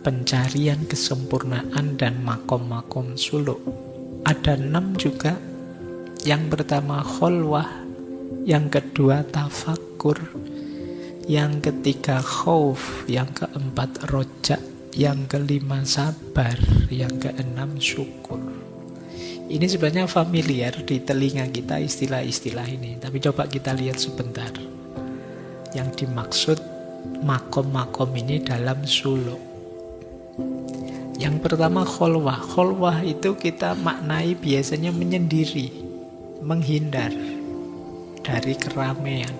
pencarian kesempurnaan dan makom-makom suluk. Ada 6 juga. Yang pertama kholwah, yang kedua tafakkur, yang ketiga khauf, yang keempat rojak, yang kelima sabar, yang keenam syukur. Ini sebenarnya familiar di telinga kita istilah-istilah ini, tapi coba kita lihat sebentar. Yang dimaksud makom-makom ini dalam suluk. Yang pertama kholwah. Kholwah itu kita maknai biasanya menyendiri, menghindar dari keramaian.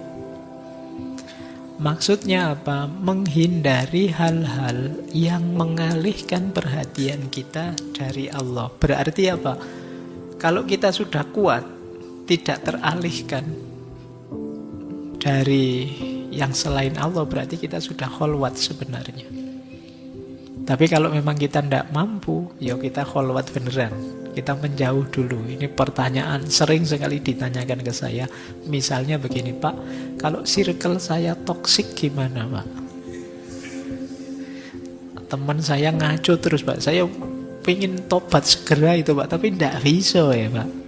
Maksudnya apa? Menghindari hal-hal yang mengalihkan perhatian kita dari Allah. Berarti apa? Kalau kita sudah kuat, tidak teralihkan dari yang selain Allah, berarti kita sudah kholwat sebenarnya. Tapi kalau memang kita tidak mampu, ya kita kholwat beneran. Kita menjauh dulu. Ini pertanyaan sering sekali ditanyakan ke saya. Misalnya begini, Pak, kalau circle saya toksik gimana, Pak? Teman saya ngaco terus, Pak. Saya pengen tobat segera itu, Pak, tapi tidak bisa ya, Pak.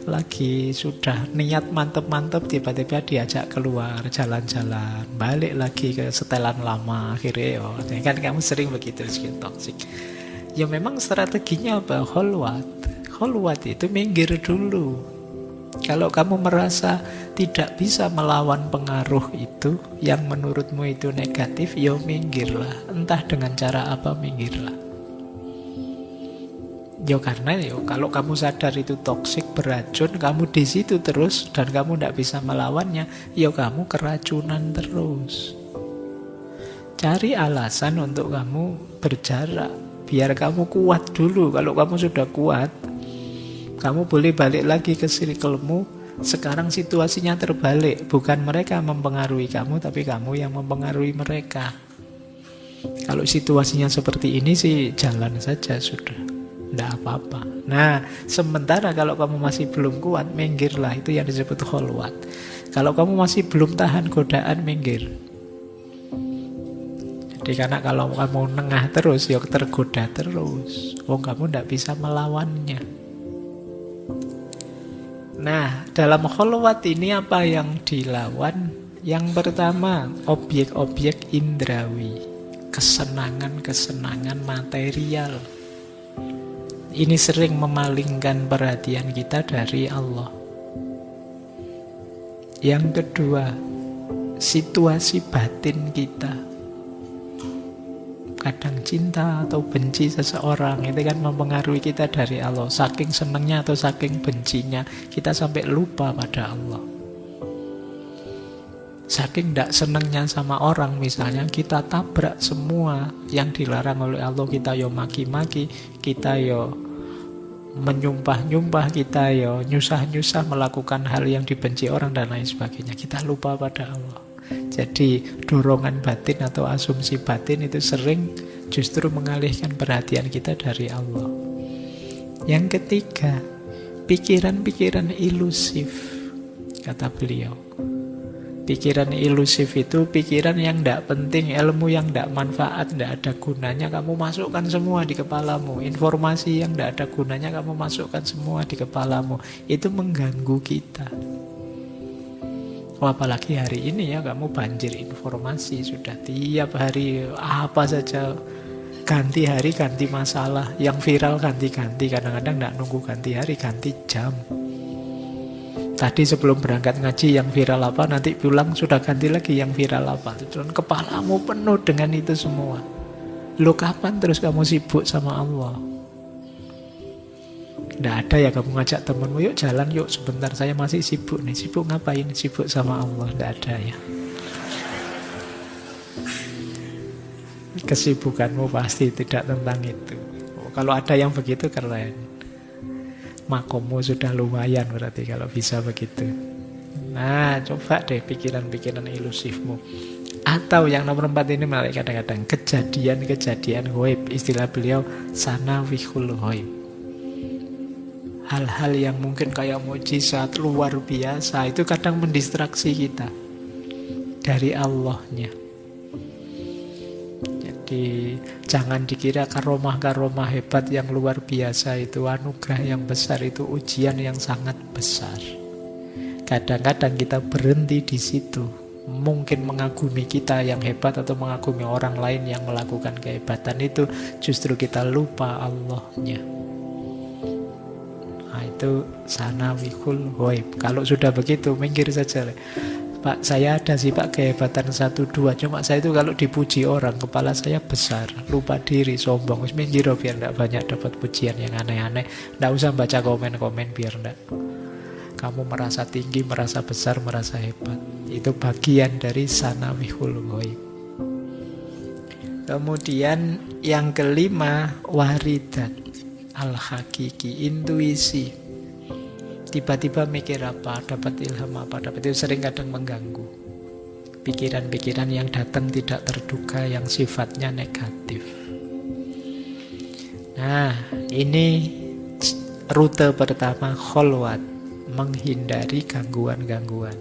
Lagi sudah niat mantep-mantep, tiba-tiba diajak keluar jalan-jalan, balik lagi ke setelan lama, akhirnya ya kan kamu sering begitu, sedikit toksik. Ya memang strateginya apa? Kholwat. Kholwat itu minggir dulu. Kalau kamu merasa tidak bisa melawan pengaruh itu yang menurutmu itu negatif, ya minggirlah. Entah dengan cara apa, minggirlah. Ya karena kalau kamu sadar itu toksik, beracun, kamu di situ terus dan kamu tidak bisa melawannya, ya kamu keracunan terus. Cari alasan untuk kamu berjarak, biar kamu kuat dulu. Kalau kamu sudah kuat, kamu boleh balik lagi ke circle-mu. Sekarang situasinya terbalik, bukan mereka mempengaruhi kamu, tapi kamu yang mempengaruhi mereka. Kalau situasinya seperti ini sih jalan saja sudah, tidak apa-apa. Nah, sementara kalau kamu masih belum kuat, minggirlah. Itu yang disebut kholwat. Kalau kamu masih belum tahan godaan, minggir. Jadi karena kalau kamu nengah terus, ya tergoda terus. Kamu tidak bisa melawannya. Nah, dalam kholwat ini apa yang dilawan? Yang pertama, objek-objek indrawi. Kesenangan-kesenangan material. Ini sering memalingkan perhatian kita dari Allah. Yang kedua, situasi batin kita. Kadang cinta atau benci seseorang, itu kan mempengaruhi kita dari Allah. Saking senangnya atau saking bencinya, kita sampai lupa pada Allah. Saking tidak senangnya sama orang, misalnya kita tabrak semua yang dilarang oleh Allah, kita maki-maki, kita menyumpah-nyumpah, kita nyusah-nyusah melakukan hal yang dibenci orang dan lain sebagainya. Kita lupa pada Allah. Jadi dorongan batin atau asumsi batin itu sering justru mengalihkan perhatian kita dari Allah. Yang ketiga, pikiran-pikiran ilusif, kata beliau. Pikiran ilusif itu pikiran yang tidak penting, ilmu yang tidak manfaat, tidak ada gunanya, kamu masukkan semua di kepalamu. Informasi yang tidak ada gunanya kamu masukkan semua di kepalamu. Itu mengganggu kita. Apalagi hari ini ya, kamu banjir informasi, sudah tiap hari apa saja, ganti hari ganti masalah, yang viral ganti-ganti, kadang-kadang tidak nunggu ganti hari, ganti jam. Tadi sebelum berangkat ngaji yang viral apa, nanti pulang sudah ganti lagi yang viral apa. Dan kepalamu penuh dengan itu semua. Lo kapan terus kamu sibuk sama Allah? Tidak ada ya kamu ngajak temenmu, yuk jalan yuk sebentar, saya masih sibuk nih. Sibuk ngapain? Sibuk sama Allah. Tidak ada ya. Kesibukanmu pasti tidak tentang itu. Kalau ada yang begitu keren. Makommu sudah lumayan berarti kalau bisa begitu. Nah, coba deh pikiran-pikiran ilusifmu. Atau yang nomor 4 ini malah kadang-kadang kejadian-kejadian ghaib. Istilah beliau sanawihul ghaib. Hal-hal yang mungkin kayak mukjizat luar biasa, itu kadang mendistraksi kita dari Allahnya. Jadi jangan dikira karomah-karomah hebat yang luar biasa itu, anugerah yang besar itu, ujian yang sangat besar. Kadang-kadang kita berhenti di situ. Mungkin mengagumi kita yang hebat atau mengagumi orang lain yang melakukan kehebatan itu, justru kita lupa Allahnya. Nah, itu sanawihul ghaib. Kalau sudah begitu, minggir saja. Pak, saya ada sih Pak kehebatan 1-2. Cuma saya itu kalau dipuji orang, kepala saya besar, lupa diri, sombong. Wis minggir biar tidak banyak dapat pujian yang aneh-aneh. Tidak usah baca komen-komen biar tidak. Kamu merasa tinggi, merasa besar, merasa hebat. Itu bagian dari sanawihul ghaib. Kemudian yang kelima, waridat al-hakiki, intuisi. Tiba-tiba mikir apa, dapat ilham apa, dapat itu sering kadang mengganggu. Pikiran-pikiran yang datang tidak terduga, yang sifatnya negatif. Nah, ini rute pertama, kholwat, menghindari gangguan-gangguan.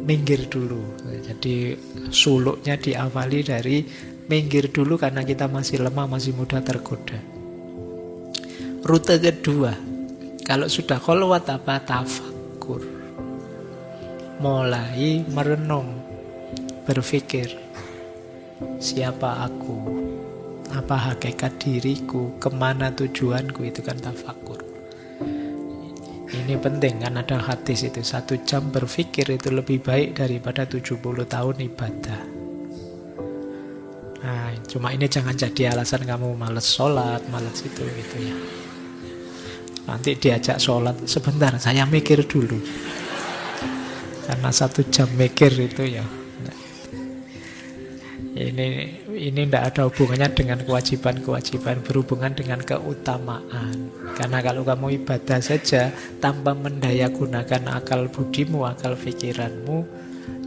Minggir dulu. Jadi suluknya diawali dari minggir dulu karena kita masih lemah, masih mudah tergoda. Rute kedua, kalau sudah kholwat apa? Tafakkur. Mulai merenung, berpikir, siapa aku? Apa hakikat diriku? Kemana tujuanku? Itu kan tafakkur. Ini penting kan, ada hadis itu, 1 jam berpikir itu lebih baik daripada 70 tahun ibadah. Nah, cuma ini jangan jadi alasan kamu males sholat, males itu gitu ya. Nanti diajak sholat, sebentar saya mikir dulu. Karena 1 jam mikir itu ya. Ini tidak ada hubungannya dengan kewajiban-kewajiban, berhubungan dengan keutamaan. Karena kalau kamu ibadah saja tanpa mendayagunakan akal budimu, akal pikiranmu,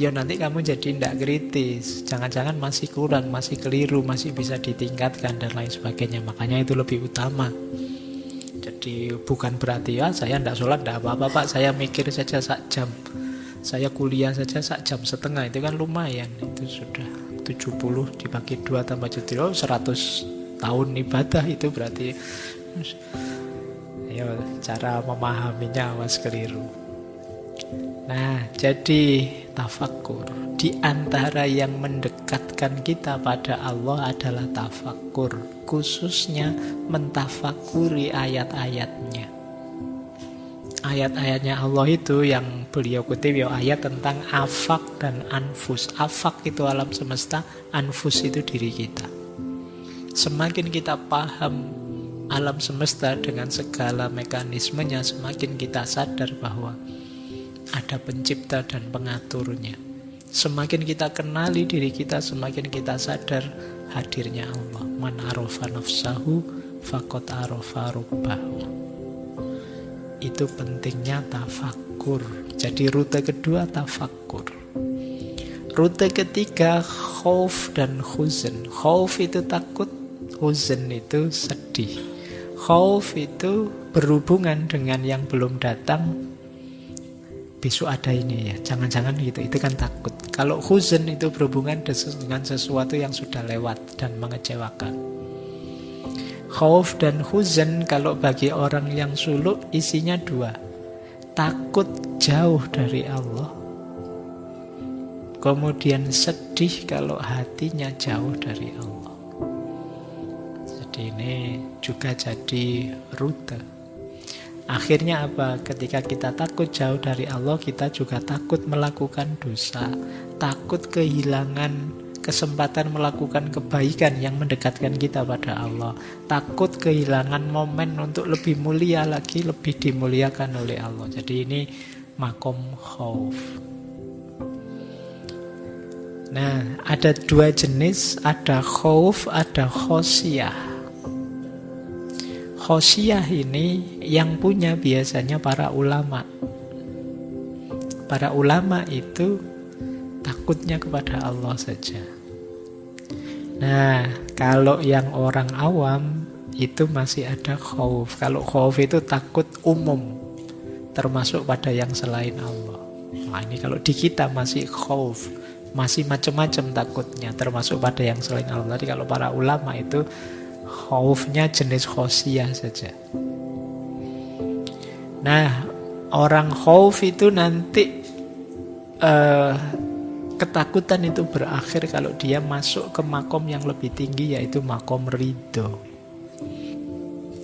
ya nanti kamu jadi tidak kritis. Jangan-jangan masih kurang, masih keliru, masih bisa ditingkatkan dan lain sebagainya. Makanya itu lebih utama. Jadi bukan berarti ya saya tidak sholat, tidak apa-apa Pak, saya mikir saja 1 jam. Saya kuliah saja 1,5 jam, itu kan lumayan. Itu sudah 70 dibagi 2 tambah jadi 100 tahun ibadah, itu berarti ya, cara memahaminya awas keliru. Nah, jadi tafakkur. Di antara yang mendekatkan kita pada Allah adalah tafakkur, khususnya mentafakuri ayat-ayatnya. Ayat-ayatnya Allah itu yang beliau kutip ya, ayat tentang afak dan anfus. Afak itu alam semesta, anfus itu diri kita. Semakin kita paham alam semesta dengan segala mekanismenya, semakin kita sadar bahwa ada pencipta dan pengaturnya. Semakin kita kenali diri kita, semakin kita sadar hadirnya Allah. Man arofa nafsahu faqad arofa rabbahu. Itu pentingnya tafakkur. Jadi rute kedua tafakkur. Rute ketiga khauf dan huzn. Khauf itu takut, huzn itu sedih. Khauf itu berhubungan dengan yang belum datang. Besok ada ini ya, jangan-jangan gitu, itu kan takut. Kalau huzn itu berhubungan dengan sesuatu yang sudah lewat dan mengecewakan. Khauf dan huzn kalau bagi orang yang suluk isinya 2. Takut jauh dari Allah. Kemudian sedih kalau hatinya jauh dari Allah. Jadi ini juga jadi rute. Akhirnya apa? Ketika kita takut jauh dari Allah, kita juga takut melakukan dosa. Takut kehilangan kesempatan melakukan kebaikan yang mendekatkan kita pada Allah. Takut kehilangan momen untuk lebih mulia lagi, lebih dimuliakan oleh Allah. Jadi ini makom khauf. Nah, ada 2 jenis, ada khauf, ada khosyah. Khosyah ini yang punya biasanya para ulama. Para ulama itu takutnya kepada Allah saja. Nah, kalau yang orang awam itu masih ada khauf. Kalau khauf itu takut umum, termasuk pada yang selain Allah. Nah, ini kalau di kita masih khauf, Masih macam-macam takutnya, termasuk pada yang selain Allah. Tadi kalau para ulama itu khaufnya jenis khosiyah saja. Nah, orang khauf itu nanti ketakutan itu berakhir kalau dia masuk ke makom yang lebih tinggi, yaitu makom ridho.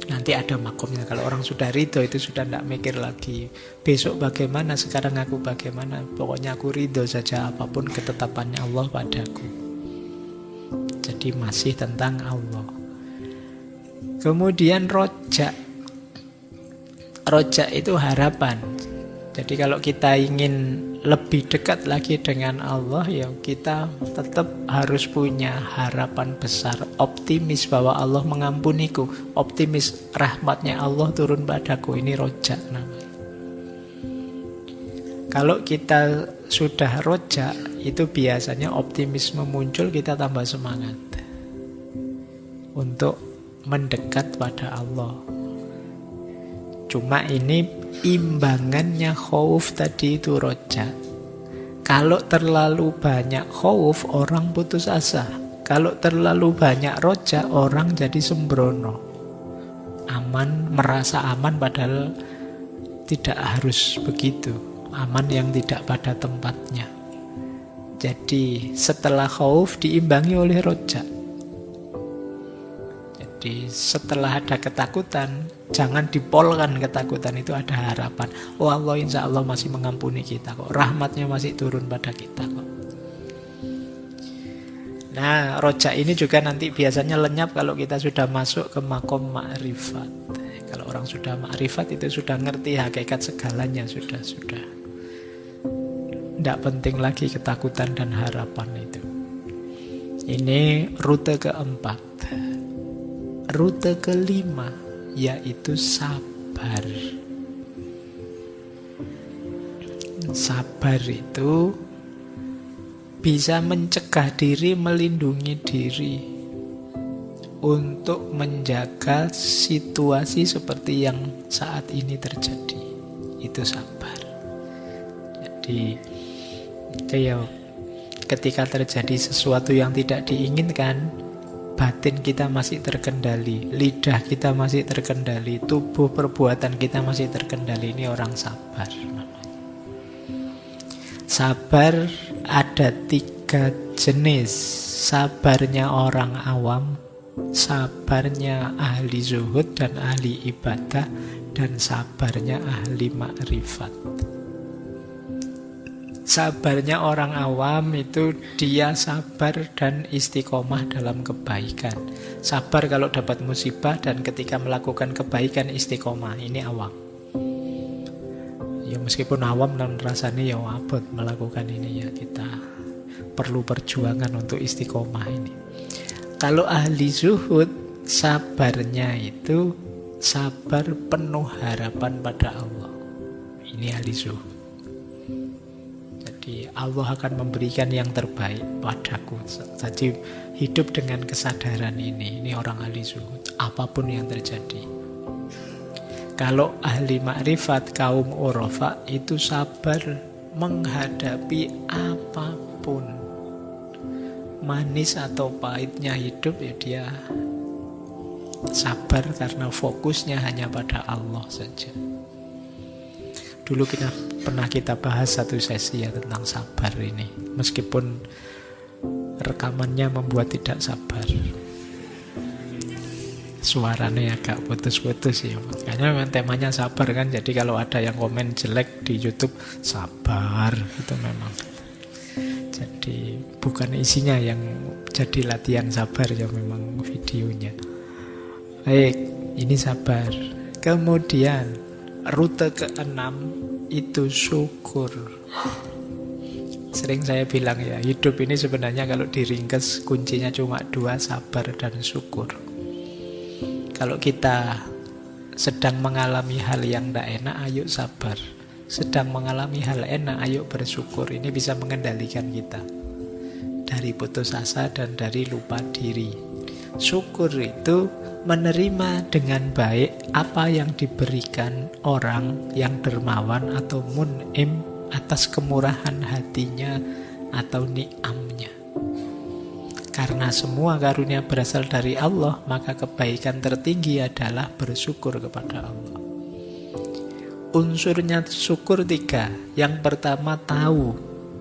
Nanti ada makomnya. Kalau orang sudah ridho itu sudah tidak mikir lagi besok bagaimana, sekarang aku bagaimana. Pokoknya aku ridho saja apapun ketetapannya Allah padaku. Jadi masih tentang Allah. Kemudian rojak. Rojak itu harapan. Jadi kalau kita ingin lebih dekat lagi dengan Allah, ya kita tetap harus punya harapan besar, optimis bahwa Allah mengampuniku, optimis rahmatnya Allah turun padaku. Ini rojak namanya. Kalau kita sudah rojak, itu biasanya optimisme muncul, kita tambah semangat untuk mendekat pada Allah. Cuma ini imbangannya khauf tadi itu rojak. Kalau terlalu banyak khauf, orang putus asa. Kalau terlalu banyak rojak, orang jadi sembrono. Aman, merasa aman padahal tidak harus begitu. Aman yang tidak pada tempatnya. Jadi setelah khauf diimbangi oleh rojak. Jadi setelah ada ketakutan, jangan dipolkan ketakutan itu, ada harapan. Oh Allah insya Allah masih mengampuni kita kok. Rahmatnya masih turun pada kita kok. Nah, rojak ini juga nanti biasanya lenyap kalau kita sudah masuk ke makom ma'rifat. Kalau orang sudah ma'rifat itu sudah ngerti hakikat segalanya. Sudah. Tidak penting lagi ketakutan dan harapan itu. Ini rute keempat. Rute kelima yaitu sabar. Sabar itu bisa mencegah diri, melindungi diri untuk menjaga situasi seperti yang saat ini terjadi. Itu sabar. Jadi ketika terjadi sesuatu yang tidak diinginkan, batin kita masih terkendali, lidah kita masih terkendali, tubuh perbuatan kita masih terkendali. Ini orang sabar. Sabar ada 3 jenis. Sabarnya orang awam, sabarnya ahli zuhud dan ahli ibadah, dan sabarnya ahli makrifat. Sabarnya orang awam itu dia sabar dan istiqomah dalam kebaikan. Sabar kalau dapat musibah, dan ketika melakukan kebaikan istiqomah. Ini awam. Ya meskipun awam dan rasanya ya abot melakukan ini, ya kita perlu perjuangan untuk istiqomah ini. Kalau ahli zuhud, sabarnya itu sabar penuh harapan pada Allah. Ini ahli zuhud. Allah akan memberikan yang terbaik padaku. Jadi hidup dengan kesadaran ini. Ini orang ahli zuhud, apapun yang terjadi. Kalau ahli makrifat, kaum urafa, itu sabar menghadapi apapun. Manis atau pahitnya hidup, ya dia sabar karena fokusnya hanya pada Allah saja. Dulu pernah kita bahas satu sesi ya tentang sabar ini. Meskipun rekamannya membuat tidak sabar. Suaranya agak putus-putus ya. Makanya memang temanya sabar kan. Jadi kalau ada yang komen jelek di YouTube, sabar. Itu memang. Jadi bukan isinya yang jadi latihan sabar ya, memang videonya. Baik, ini sabar. Kemudian rute ke-6 itu syukur. Sering saya bilang ya, hidup ini sebenarnya kalau diringkas kuncinya cuma 2, sabar dan syukur. Kalau kita sedang mengalami hal yang tidak enak, ayo sabar. Sedang mengalami hal enak, ayo bersyukur. Ini bisa mengendalikan kita dari putus asa dan dari lupa diri. Syukur itu menerima dengan baik apa yang diberikan orang yang dermawan atau mun'im atas kemurahan hatinya atau ni'amnya. Karena semua karunia berasal dari Allah, maka kebaikan tertinggi adalah bersyukur kepada Allah. Unsurnya syukur 3. Yang pertama, tahu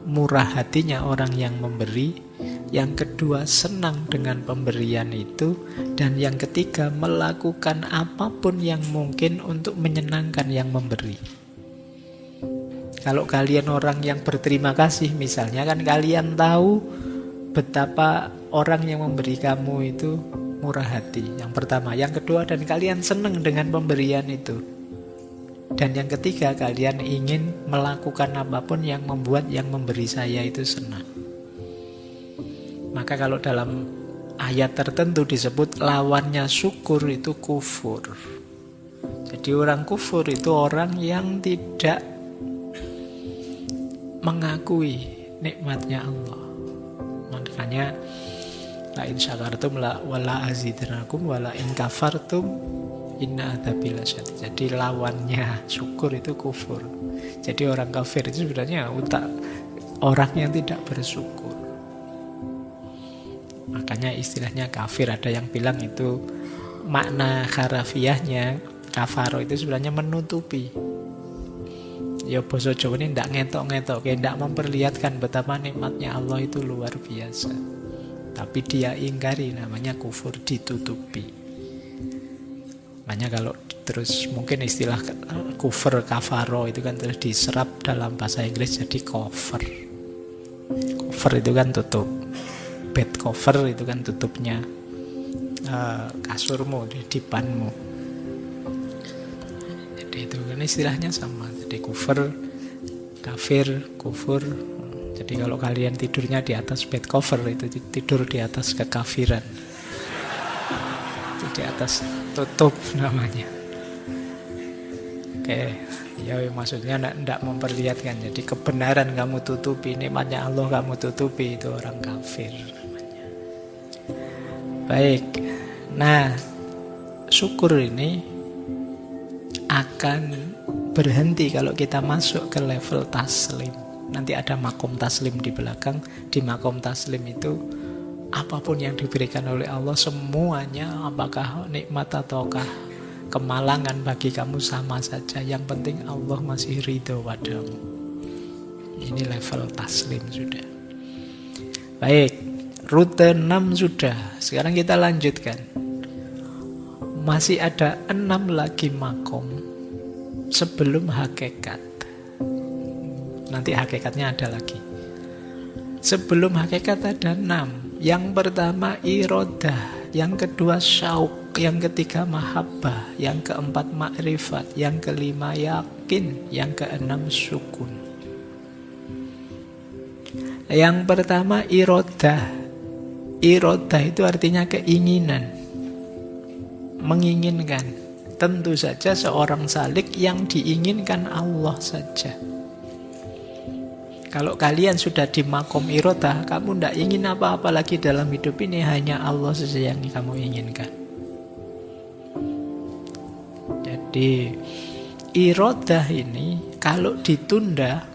murah hatinya orang yang memberi. Yang kedua, senang dengan pemberian itu. Dan yang ketiga, melakukan apapun yang mungkin untuk menyenangkan yang memberi. Kalau kalian orang yang berterima kasih, misalnya kan kalian tahu betapa orang yang memberi kamu itu murah hati. Yang pertama. Yang kedua, dan kalian senang dengan pemberian itu. Dan yang ketiga, kalian ingin melakukan apapun yang membuat yang memberi saya itu senang. Maka kalau dalam ayat tertentu disebut lawannya syukur itu kufur. Jadi orang kufur itu orang yang tidak mengakui nikmatnya Allah. Makanya la in syakartum la wala azidannakum wala in kafartum inna adzabi lasyadid. Jadi lawannya syukur itu kufur. Jadi orang kafir itu sebenarnya orang yang tidak bersyukur. Makanya istilahnya kafir, ada yang bilang itu makna harafiahnya kafaro itu sebenarnya menutupi. Ya basa Jawa ini tidak ngetok-ngetok, tidak memperlihatkan betapa nikmatnya Allah itu luar biasa. Tapi dia ingkari, namanya kufur, ditutupi. Makanya kalau terus mungkin istilah kufur, kafaro itu kan terus diserap dalam bahasa Inggris jadi cover. Cover itu kan tutup. Bed cover itu kan tutupnya kasurmu, dipanmu. Jadi itu kan istilahnya sama. Jadi kufur, kafir, kufur. Jadi kalau kalian tidurnya di atas bed cover itu tidur di atas kekafiran. Itu di atas tutup namanya. Oke, ya maksudnya tidak memperlihatkan. Jadi kebenaran kamu tutupi, nikmatnya Allah kamu tutupi, itu orang kafir namanya. Baik. Nah, syukur ini akan berhenti kalau kita masuk ke level taslim. Nanti ada makom taslim di belakang. Di makom taslim itu apapun yang diberikan oleh Allah semuanya, apakah nikmat ataukah kemalangan bagi kamu sama saja. Yang penting Allah masih ridho padamu. Ini level taslim sudah. Baik, rute 6 sudah. Sekarang kita lanjutkan. Masih ada 6 lagi makom sebelum hakikat. Nanti hakikatnya ada lagi. Sebelum hakikat ada 6. Yang pertama irodah, yang kedua syauk, yang ketiga mahabbah, yang keempat makrifat, yang kelima yakin, yang keenam sukun. Yang pertama irodah. Irodah itu artinya keinginan, menginginkan. Tentu saja seorang salik yang diinginkan Allah saja. Kalau kalian sudah di makom irodah, kamu tidak ingin apa-apa lagi dalam hidup ini, hanya Allah saja yang kamu inginkan. Jadi irodah ini kalau ditunda,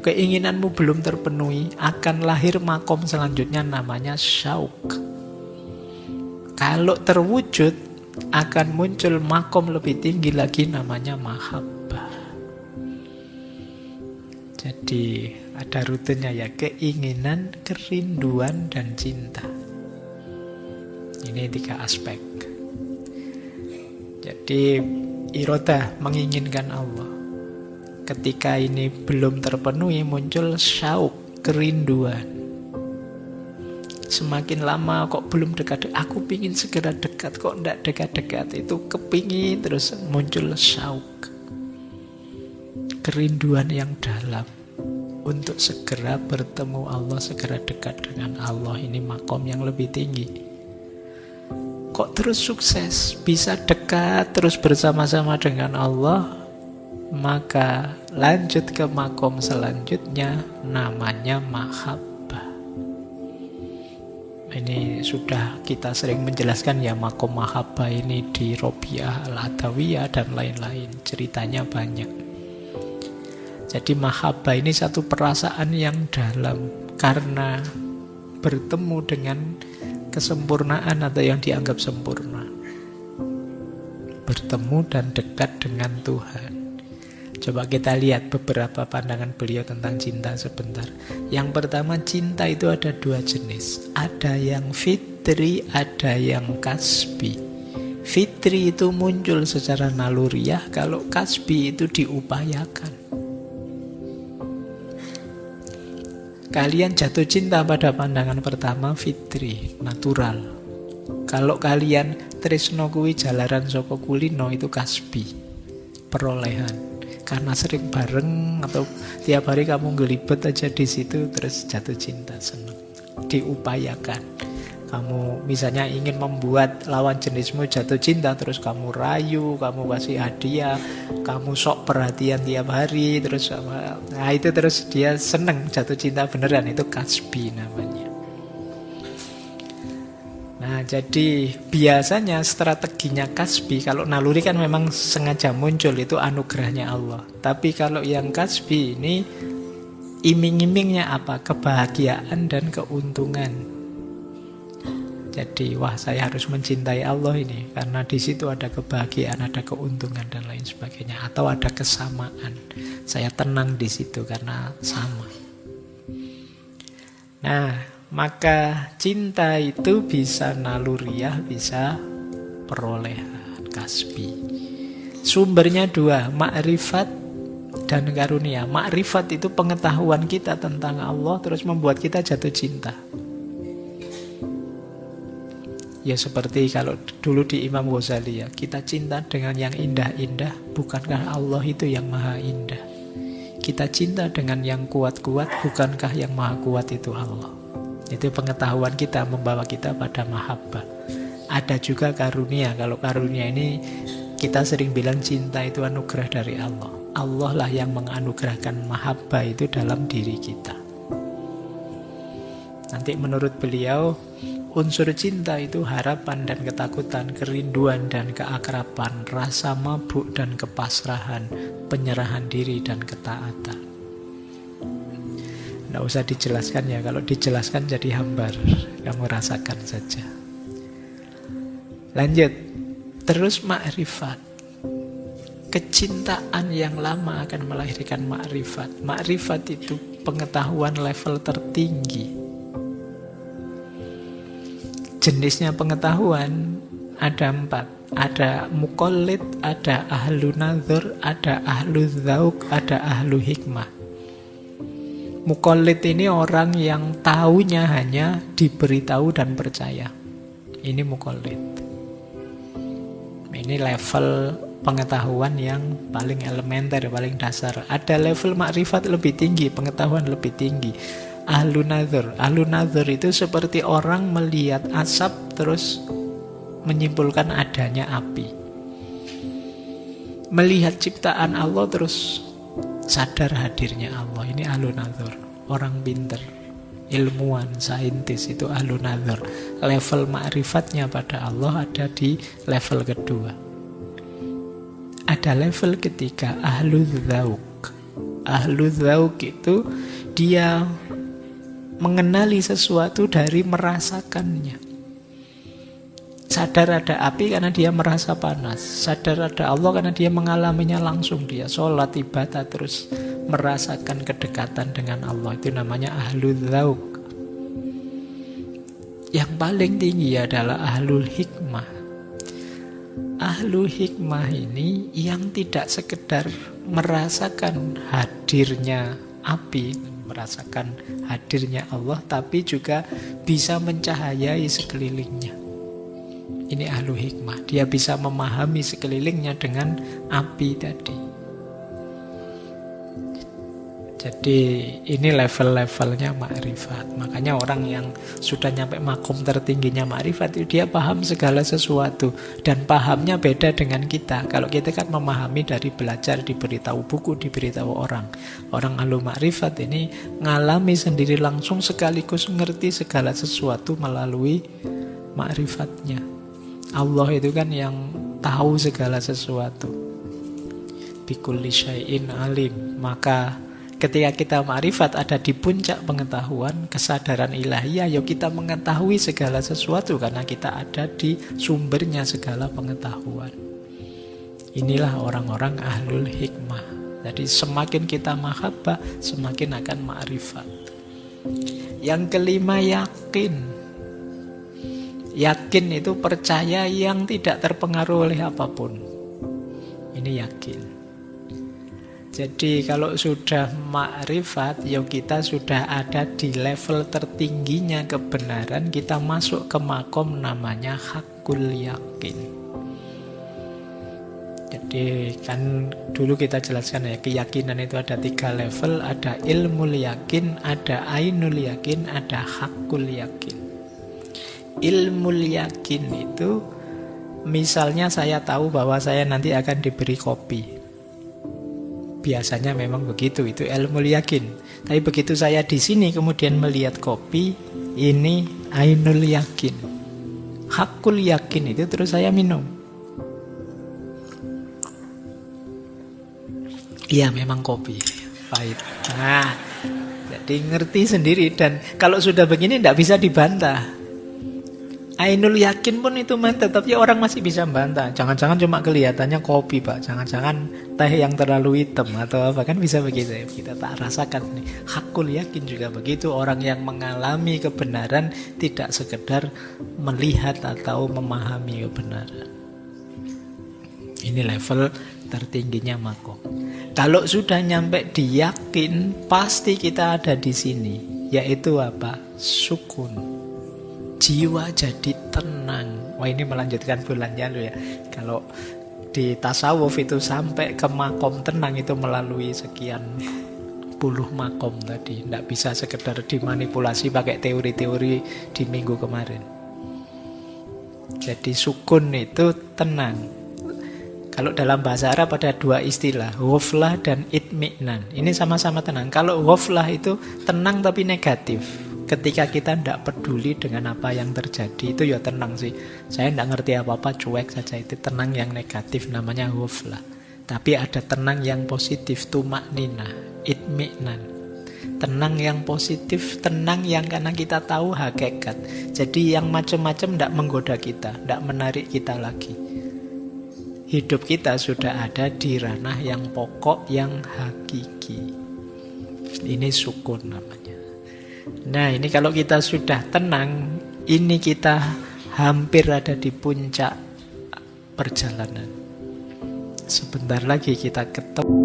keinginanmu belum terpenuhi, akan lahir makom selanjutnya namanya syauk. Kalau terwujud, akan muncul makom lebih tinggi lagi namanya mahabbah. Jadi ada rutenya ya, keinginan, kerinduan, dan cinta. Ini 3 aspek. Jadi irodah, menginginkan Allah. Ketika ini belum terpenuhi, muncul syauk, kerinduan. Semakin lama kok belum dekat, aku pingin segera dekat, kok tidak dekat-dekat. Itu kepingin terus muncul syauk, kerinduan yang dalam untuk segera bertemu Allah, segera dekat dengan Allah. Ini makom yang lebih tinggi. Kok terus sukses, bisa dekat terus bersama-sama dengan Allah, maka lanjut ke makom selanjutnya namanya mahabbah. Ini sudah kita sering menjelaskan ya, makom mahabbah ini di Robiah Al-Adawiyah dan lain-lain. Ceritanya banyak. Jadi mahabbah ini satu perasaan yang dalam karena bertemu dengan kesempurnaan atau yang dianggap sempurna. Bertemu dan dekat dengan Tuhan. Coba kita lihat beberapa pandangan beliau tentang cinta sebentar. Yang pertama, cinta itu ada dua jenis. Ada yang fitri, ada yang kasbi. Fitri itu muncul secara naluriah, kalau kasbi itu diupayakan. Kalian jatuh cinta pada pandangan pertama fitri, natural. Kalau kalian tresno kuwi jalaran saka kulino itu kasbi, perolehan. Karena sering bareng atau tiap hari kamu gelibet aja di situ terus jatuh cinta, senang. Diupayakan. Kamu misalnya ingin membuat lawan jenismu jatuh cinta, terus kamu rayu, kamu kasih hadiah, kamu sok perhatian tiap hari, terus nah itu terus dia seneng jatuh cinta beneran, itu kasbi namanya. Nah, jadi biasanya strateginya kasbi, kalau naluri kan memang sengaja muncul, itu anugerahnya Allah. Tapi kalau yang kasbi ini iming-imingnya apa? Kebahagiaan dan keuntungan. Jadi, wah saya harus mencintai Allah ini karena di situ ada kebahagiaan, ada keuntungan dan lain sebagainya. Atau ada kesamaan. Saya tenang di situ karena sama. Nah, maka cinta itu bisa naluriah, bisa perolehan, kasbi. Sumbernya dua, ma'rifat dan karunia. Ma'rifat itu pengetahuan kita tentang Allah terus membuat kita jatuh cinta. Ya seperti kalau dulu di Imam Ghazali ya, kita cinta dengan yang indah-indah, bukankah Allah itu yang maha indah? Kita cinta dengan yang kuat-kuat, bukankah yang maha kuat itu Allah? Itu pengetahuan kita membawa kita pada mahabbah. Ada juga karunia. Kalau karunia ini kita sering bilang cinta itu anugerah dari Allah. Allah lah yang menganugerahkan mahabbah itu dalam diri kita. Nanti menurut beliau, unsur cinta itu harapan dan ketakutan, kerinduan dan keakraban, rasa mabuk dan kepasrahan, penyerahan diri dan ketaatan. Nggak usah dijelaskan ya, kalau dijelaskan jadi hambar. Kamu rasakan saja. Lanjut. Terus makrifat. Kecintaan yang lama akan melahirkan makrifat. Makrifat itu pengetahuan level tertinggi. Jenisnya pengetahuan ada 4. Ada muqallid, ada ahlu nadhur, ada ahlu dzauk, ada ahlu hikmah. Muqallid ini orang yang tahunya hanya diberitahu dan percaya. Ini muqallid. Ini level pengetahuan yang paling elementer, paling dasar. Ada level makrifat lebih tinggi, pengetahuan lebih tinggi. Ahlu nadhur. Ahlu nadhur itu seperti orang melihat asap terus menyimpulkan adanya api. Melihat ciptaan Allah terus sadar hadirnya Allah. Ini ahlu nadhur. Orang pinter, ilmuwan, saintis, itu ahlu nadhur. Level ma'rifatnya pada Allah ada di level kedua. Ada level ketiga, ahlu dzauk. Ahlu dzauk itu dia mengenali sesuatu dari merasakannya. Sadar ada api karena dia merasa panas. Sadar ada Allah karena dia mengalaminya langsung. Dia sholat, ibadah, terus merasakan kedekatan dengan Allah. Itu namanya ahlu dzauk. Yang paling tinggi adalah ahlul hikmah. Ahlu hikmah ini yang tidak sekedar merasakan hadirnya api, merasakan hadirnya Allah, tapi juga bisa mencahayai sekelilingnya. Ini ahlu hikmah. Dia bisa memahami sekelilingnya dengan api tadi. Jadi ini level-levelnya makrifat. Makanya orang yang sudah nyampe makom tertingginya makrifat itu dia paham segala sesuatu. Dan pahamnya beda dengan kita. Kalau kita kan memahami dari belajar, diberitahu buku, diberitahu orang. Orang ahlu makrifat ini ngalami sendiri langsung sekaligus ngerti segala sesuatu melalui makrifatnya. Allah itu kan yang tahu segala sesuatu. Bikulli syai'in alim. Maka Ketika kita ma'rifat ada di puncak pengetahuan, kesadaran ilahiyah, ya kita mengetahui segala sesuatu karena kita ada di sumbernya segala pengetahuan. Inilah orang-orang ahlul hikmah. Jadi semakin kita mahabbah, semakin akan ma'rifat. Yang kelima, yakin. Yakin itu percaya yang tidak terpengaruh oleh apapun. Ini yakin. Jadi kalau sudah ma'rifat, ya kita sudah ada di level tertingginya kebenaran, kita masuk ke makom namanya hakul yakin. Jadi kan dulu kita jelaskan ya, keyakinan itu ada 3 level, ada ilmul yakin, ada ainul yakin, ada hakul yakin. Ilmul yakin itu misalnya saya tahu bahwa saya nanti akan diberi kopi. Biasanya memang begitu, itu ilmul yakin. Tapi begitu saya di sini kemudian melihat kopi, ini ainul yakin. Hakul yakin itu terus saya minum. Iya memang kopi pahit. Nah, jadi ngerti sendiri. Dan kalau sudah begini tidak bisa dibantah. Ainul yakin pun itu mantap, tapi orang masih bisa membantah. Jangan-jangan cuma kelihatannya kopi Pak, jangan-jangan teh yang terlalu hitam atau apa, kan bisa begitu ya. Kita tak rasakan nih. Hakul yakin juga begitu. Orang yang mengalami kebenaran tidak sekedar melihat atau memahami kebenaran. Ini level tertingginya makom. Kalau sudah nyampe di yakin, pasti kita ada di sini. Yaitu apa? Sukun. Jiwa jadi tenang. Wah, ini melanjutkan bulan lalu ya. Kalau di tasawuf itu sampai ke makom tenang itu melalui sekian puluh makom tadi. Tidak bisa sekedar dimanipulasi pakai teori-teori di minggu kemarin. Jadi sukun itu tenang. Kalau dalam bahasa Arab ada 2 istilah, ghaflah dan itmi'nan. Ini sama-sama tenang. Kalau ghaflah itu tenang tapi negatif. Ketika kita tidak peduli dengan apa yang terjadi, itu ya tenang sih. Saya tidak ngerti apa-apa, cuek saja. Itu tenang yang negatif, namanya ghaflah. Tapi ada tenang yang positif, tumakninah, itmi'nan. Tenang yang positif, tenang yang karena kita tahu hakikat. Jadi yang macam-macam tidak menggoda kita, tidak menarik kita lagi. Hidup kita sudah ada di ranah yang pokok, yang hakiki. Ini sukun namanya. Nah, ini kalau kita sudah tenang, ini kita hampir ada di puncak perjalanan. Sebentar lagi kita ketemu.